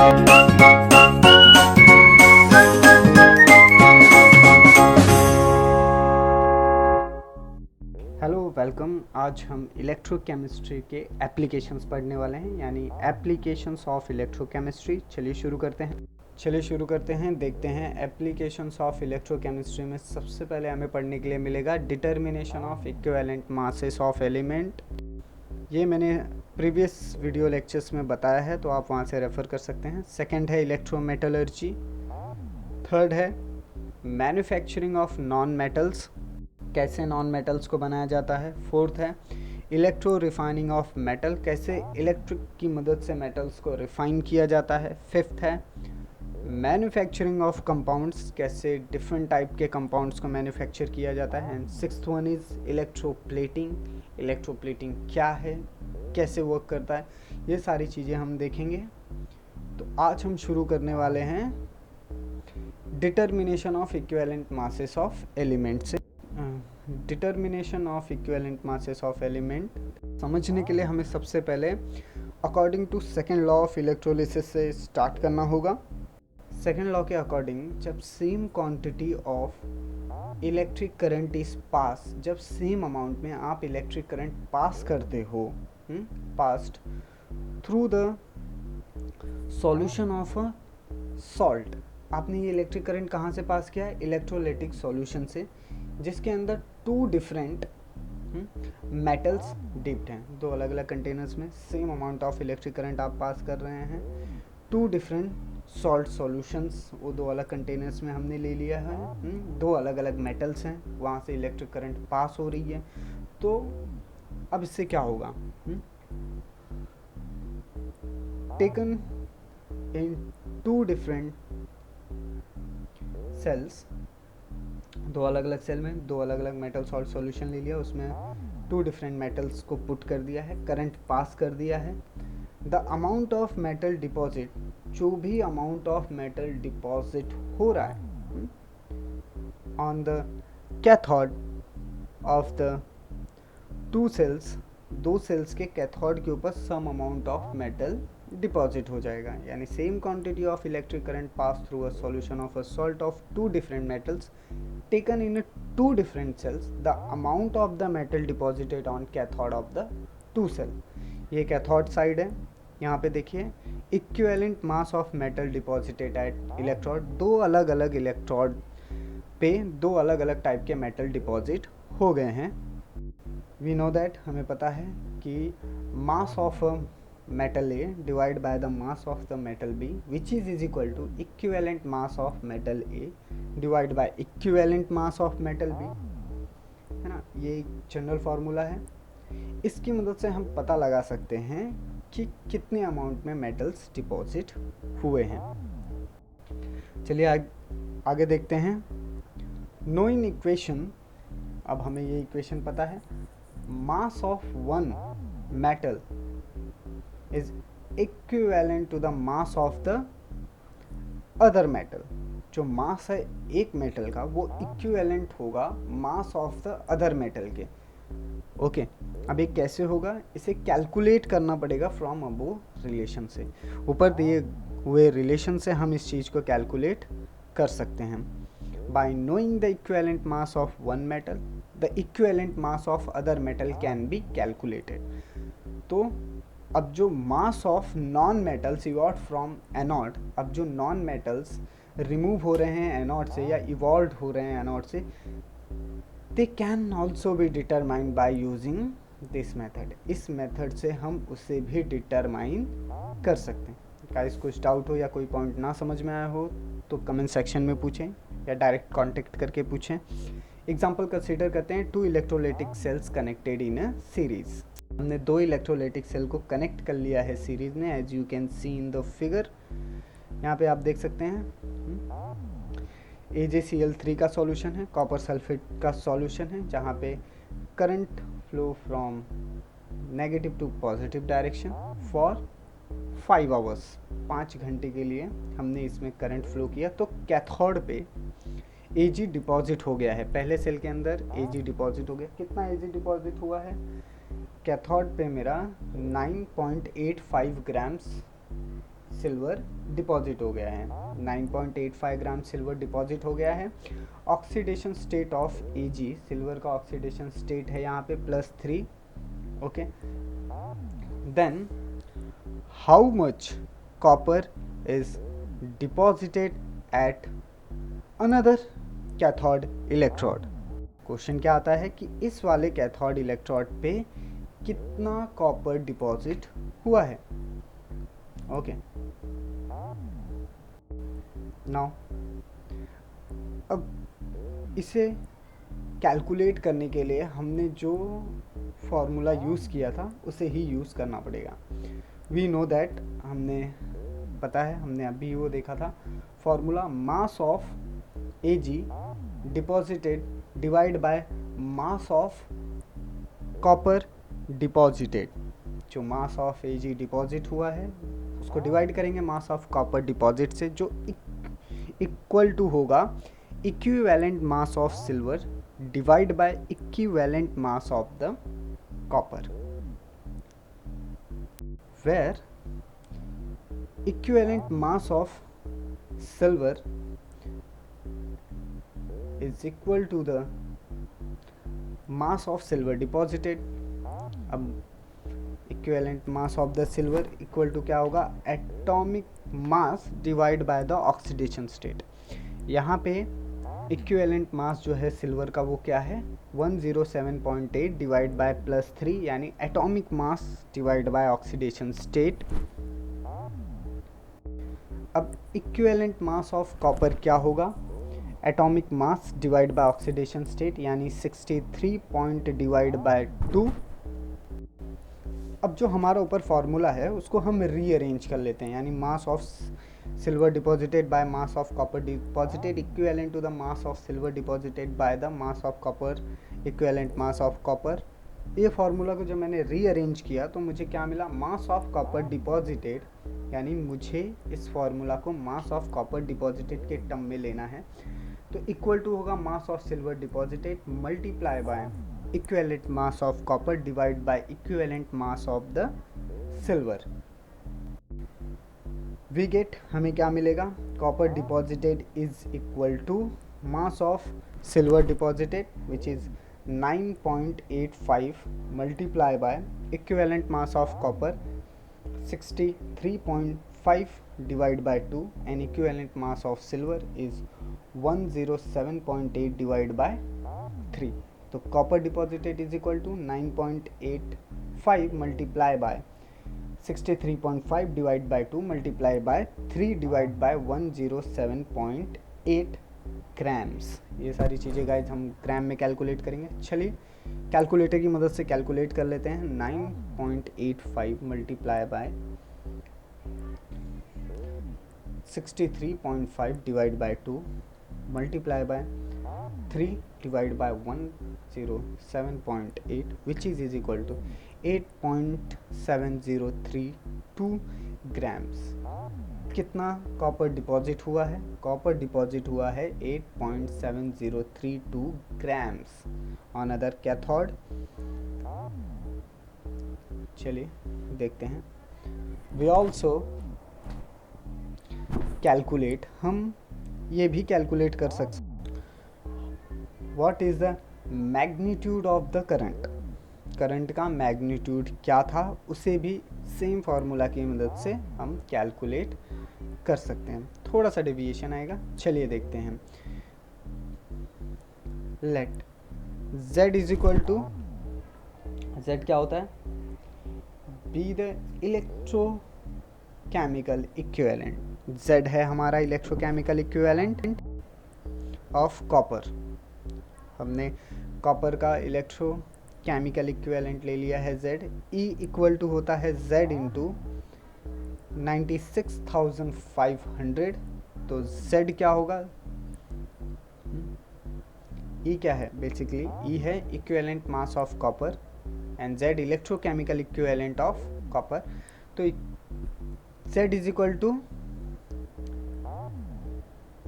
Hello welcome. आज हम electrochemistry के एप्लीकेशंस पढ़ने वाले हैं, यानी एप्लीकेशंस ऑफ इलेक्ट्रोकेमिस्ट्री। चलिए शुरू करते हैं। देखते हैं एप्लीकेशंस ऑफ इलेक्ट्रोकेमिस्ट्री में सबसे पहले हमें पढ़ने के लिए मिलेगा determination of equivalent masses of element. ये मैंने प्रीवियस वीडियो लेक्चर्स में बताया है, तो आप वहाँ से रेफ़र कर सकते हैं। सेकंड है इलेक्ट्रोमेटलर्जी। थर्ड है मैन्युफैक्चरिंग ऑफ नॉन मेटल्स, कैसे नॉन मेटल्स को बनाया जाता है। फोर्थ है इलेक्ट्रो रिफाइनिंग ऑफ मेटल, कैसे इलेक्ट्रिक की मदद से मेटल्स को रिफाइन किया जाता है। फिफ्थ है मैन्युफैक्चरिंग ऑफ कंपाउंड्स, कैसे डिफरेंट टाइप के कंपाउंड्स को मैन्युफैक्चर किया जाता है। And sixth one is electroplating. Electroplating क्या है, कैसे वर्क करता है, ये सारी चीज़ें हम देखेंगे। तो आज हम शुरू करने वाले हैं determination of equivalent masses of element से। Determination of equivalent masses of element समझने के लिए हमें सबसे पहले according to second law of electrolysis से स्टार्ट करना होगा। सेकेंड लॉ के अकॉर्डिंग जब same quantity of electric current is pass, जब सेम अमाउंट में आप इलेक्ट्रिक करंट पास करते हो, passed through the solution of a salt. आपने ये इलेक्ट्रिक करंट कहाँ से पास किया है? इलेक्ट्रोलाइटिक सॉल्यूशन से, जिसके अंदर टू डिफरेंट मेटल्स डिप्ड हैं। दो अलग अलग कंटेनर्स में same amount of electric current आप पास कर रहे हैं। टू डिफरेंट सॉल्ट सॉल्यूशंस, वो दो अलग कंटेनर्स में हमने ले लिया है। दो अलग अलग मेटल्स हैं, वहाँ से इलेक्ट्रिक करंट पास हो रही है। तो अब इससे क्या होगा? Taken into different sales, दो अलग अलग सेल में दो अलग अलग मेटल सॉल्ट सॉल्यूशन ले लिया, उसमें टू डिफरेंट मेटल्स को पुट कर दिया है, करंट पास कर दिया है। The amount of metal deposit, जो भी अमाउंट ऑफ मेटल डिपॉजिट हो रहा है on the cathode of the two cells, दो सेल्स के कैथोड के ऊपर some amount of metal deposit हो जाएगा। यानी same quantity of electric current pass through a solution of a salt of two different metals taken in two different cells, the amount of the metal deposited on cathode of the two cell। ये cathode side है, यहाँ पे देखिए equivalent mass of metal deposited at electrode, दो अलग अलग electrode पे दो अलग अलग टाइप के मेटल डिपॉजिट हो गए हैं। वी नो दैट, हमें पता है कि mass of metal A divided by the mass of the metal B, which is equal to equivalent mass of metal A divided by equivalent mass of metal B, है ना। ये एक general formula है, इसकी मदद से हम पता लगा सकते हैं कि कितने अमाउंट में मेटल्स डिपॉजिट हुए हैं। चलिए आगे देखते हैं। नोइंग इक्वेशन, अब हमें ये इक्वेशन पता है, mass of one metal is equivalent to the mass of the other metal। जो मास है एक मेटल का वो इक्विवेलेंट होगा mass of the other metal के। ओके, अब ये कैसे होगा? इसे कैलकुलेट करना पड़ेगा फ्रॉम अबो रिलेशन से। ऊपर दिए हुए रिलेशन से हम इस चीज़ को कैलकुलेट कर सकते हैं। Bye knowing the equivalent mass of one metal, the equivalent mass of other metal can be calculated. तो अब जो mass of non metals evolve from anode, अब जो नॉन मेटल्स रिमूव हो रहे हैं एनोड से या इवॉल्व हो रहे हैं एनोड से, they can also be determined by using this method. इस मेथड से हम उसे भी डिटरमाइन कर सकते हैं। गाइस कुछ डाउट हो या कोई पॉइंट ना समझ में आया हो तो कमेंट सेक्शन में पूछें या डायरेक्ट कांटेक्ट करके पूछें। एग्जांपल कंसीडर करते हैं, two electrolytic cells connected in a series. हमने दो इलेक्ट्रोलाइटिक सेल को कनेक्ट कर लिया है सीरीज में, as you can see in the figure. यहाँ पे आप देख सकते हैं AgCl3 का सॉल्यूशन है, कॉपर सल्फेट का सॉल्यूशन है, जहाँ पे current flow from negative to positive direction for 5 hours, 5 घंटे के लिए हमने इसमें करंट फ्लो किया। तो कैथोड पे Ag डिपॉजिट हो गया है, पहले सेल के अंदर Ag डिपॉजिट हो गया। कितना Ag डिपॉजिट हुआ है? कैथोड पे मेरा 9.85 ग्राम्स सिल्वर डिपॉजिट हो गया है, 9.85 ग्राम सिल्वर डिपॉजिट हो गया है। Oxidation state of Ag, silver का ऑक्सीडेशन स्टेट है यहाँ पे +3, okay. Then how much copper is deposited at another cathode electrode. Question क्या आता है कि इस वाले कैथोड इलेक्ट्रोड पे कितना कॉपर डिपॉजिट हुआ है, ओके। नाउ अब इसे कैलकुलेट करने के लिए हमने जो फॉर्मूला यूज़ किया था उसे ही यूज़ करना पड़ेगा। वी नो दैट, हमने पता है, हमने अभी वो देखा था formula, mass of Ag deposited divide by mass of copper deposited. जो मास ऑफ Ag डिपॉजिट हुआ है उसको डिवाइड करेंगे मास ऑफ कॉपर डिपॉजिट से, जो इक्वल टू होगा equivalent mass of silver divide by equivalent mass of the copper, where equivalent mass of silver is equal to the mass of silver deposited। अब equivalent mass of the silver equal to क्या होगा, atomic mass divide by the oxidation state। यहाँ पे equivalent mass जो है silver का वो क्या है, 107.8 डिवाइड बाय +3, यानी atomic mass divide by oxidation state. अब इक्विवेलेंट मास ऑफ कॉपर क्या होगा, atomic mass divide by oxidation state, यानी 63 पॉइंट डिवाइड बाय 2। अब जो हमारा ऊपर फॉर्मूला है उसको हम रीअरेंज कर लेते हैं, यानी mass of silver deposited by mass of copper deposited equivalent to the mass of silver deposited by the mass of copper equivalent mass of copper। ये फार्मूला को जब मैंने रीअरेंज किया तो मुझे क्या मिला, मास ऑफ कॉपर डिपॉजिटेड, यानी मुझे इस फार्मूला को मास ऑफ कॉपर डिपॉजिटेड के टर्म में लेना है, तो इक्वल टू होगा mass of silver deposited multiply by equivalent mass of copper divide by equivalent mass of the silver. We get, हमें क्या मिलेगा, copper deposited is equal to mass of silver deposited which is 9.85 multiply by equivalent mass of copper 63.5 divide by 2 and equivalent mass of silver is 107.8 divide bye 3। तो copper deposited is equal to 9.85 multiply by 63.5 divide by 2 multiply by 3 divide by 107.8 grams. ये सारी चीज़ें guys हम ग्राम में calculate करेंगे। चलिए calculator की मदद से कैलकुलेट कर लेते हैं। 9.85 multiply by 63.5 divide by 2 multiply by 3 divide by 107.8 which is equal to 8.7032 grams. कितना कॉपर डिपॉजिट हुआ है, कॉपर डिपॉजिट हुआ है 8.7032 ग्राम्स ऑन अदर कैथोड। चलिए देखते हैं। वी ऑल्सो कैलकुलेट, हम ये भी कैलकुलेट कर सकते what is the magnitude of the current. Current का मैग्नीट्यूड क्या था उसे भी सेम फार्मूला की मदद से हम कैलकुलेट कर सकते हैं। थोड़ा सा डेविएशन आएगा, चलिए देखते हैं। Let Z is equal to, Z क्या होता है, be the electrochemical equivalent. Z है हमारा इलेक्ट्रोकेमिकल इक्विवेलेंट ऑफ कॉपर। हमने कॉपर का इलेक्ट्रोकेमिकल इक्विवेलेंट ले लिया है Z। E इक्वल टू होता है Z इंटू 96,500। तो Z क्या होगा, E क्या है, बेसिकली E है equivalent mass of copper and Z electrochemical equivalent of copper. तो Z is equal to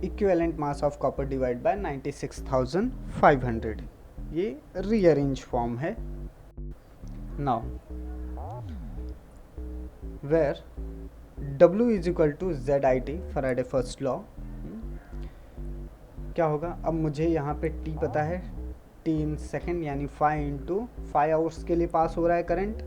equivalent mass of copper divide by 96,500। ये रीअरेंज फॉर्म है। Now where W is equal to ZIT, Faraday first law. क्या होगा, अब मुझे यहाँ पे T पता है, T इन सेकेंड यानी 5 इंटू 5 आवर्स के लिए पास हो रहा है करंट,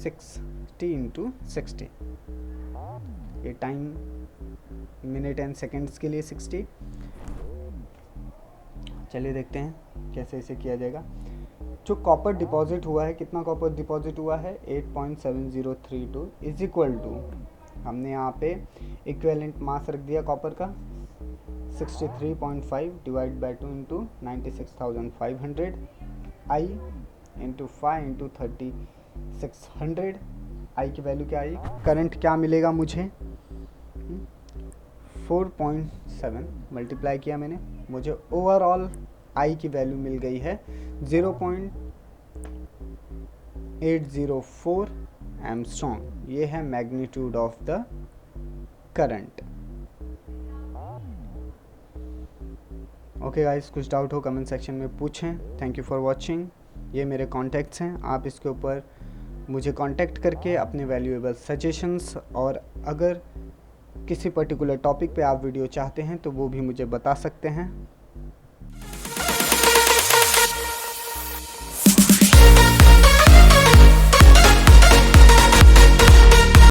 60 इंटू 60, ये टाइम मिनट एंड सेकेंड्स के लिए 60। चलिए देखते हैं कैसे इसे किया जाएगा। जो कॉपर डिपॉजिट हुआ है, कितना कॉपर डिपॉजिट हुआ है, 8.7032 इज इक्वल टू, हमने यहाँ पे इक्विवेलेंट मास रख दिया कॉपर का 63.5 divide by 2 into 96,500 I into 5 into 3600। आई की वैल्यू क्या आई, करंट क्या मिलेगा मुझे, 4.7 मल्टीप्लाई किया मैंने, मुझे ओवरऑल आई की वैल्यू मिल गई है 0.804 एम्स्ट्रॉन्ग। ये है magnitude of the current. Okay guys, कुछ डाउट हो कमेंट सेक्शन में पूछें। Thank you for watching. ये मेरे कॉन्टैक्ट्स हैं, आप इसके ऊपर मुझे कांटेक्ट करके अपने वैल्यूएबल सजेशंस और अगर किसी पर्टिकुलर टॉपिक पे आप वीडियो चाहते हैं तो वो भी मुझे बता सकते हैं।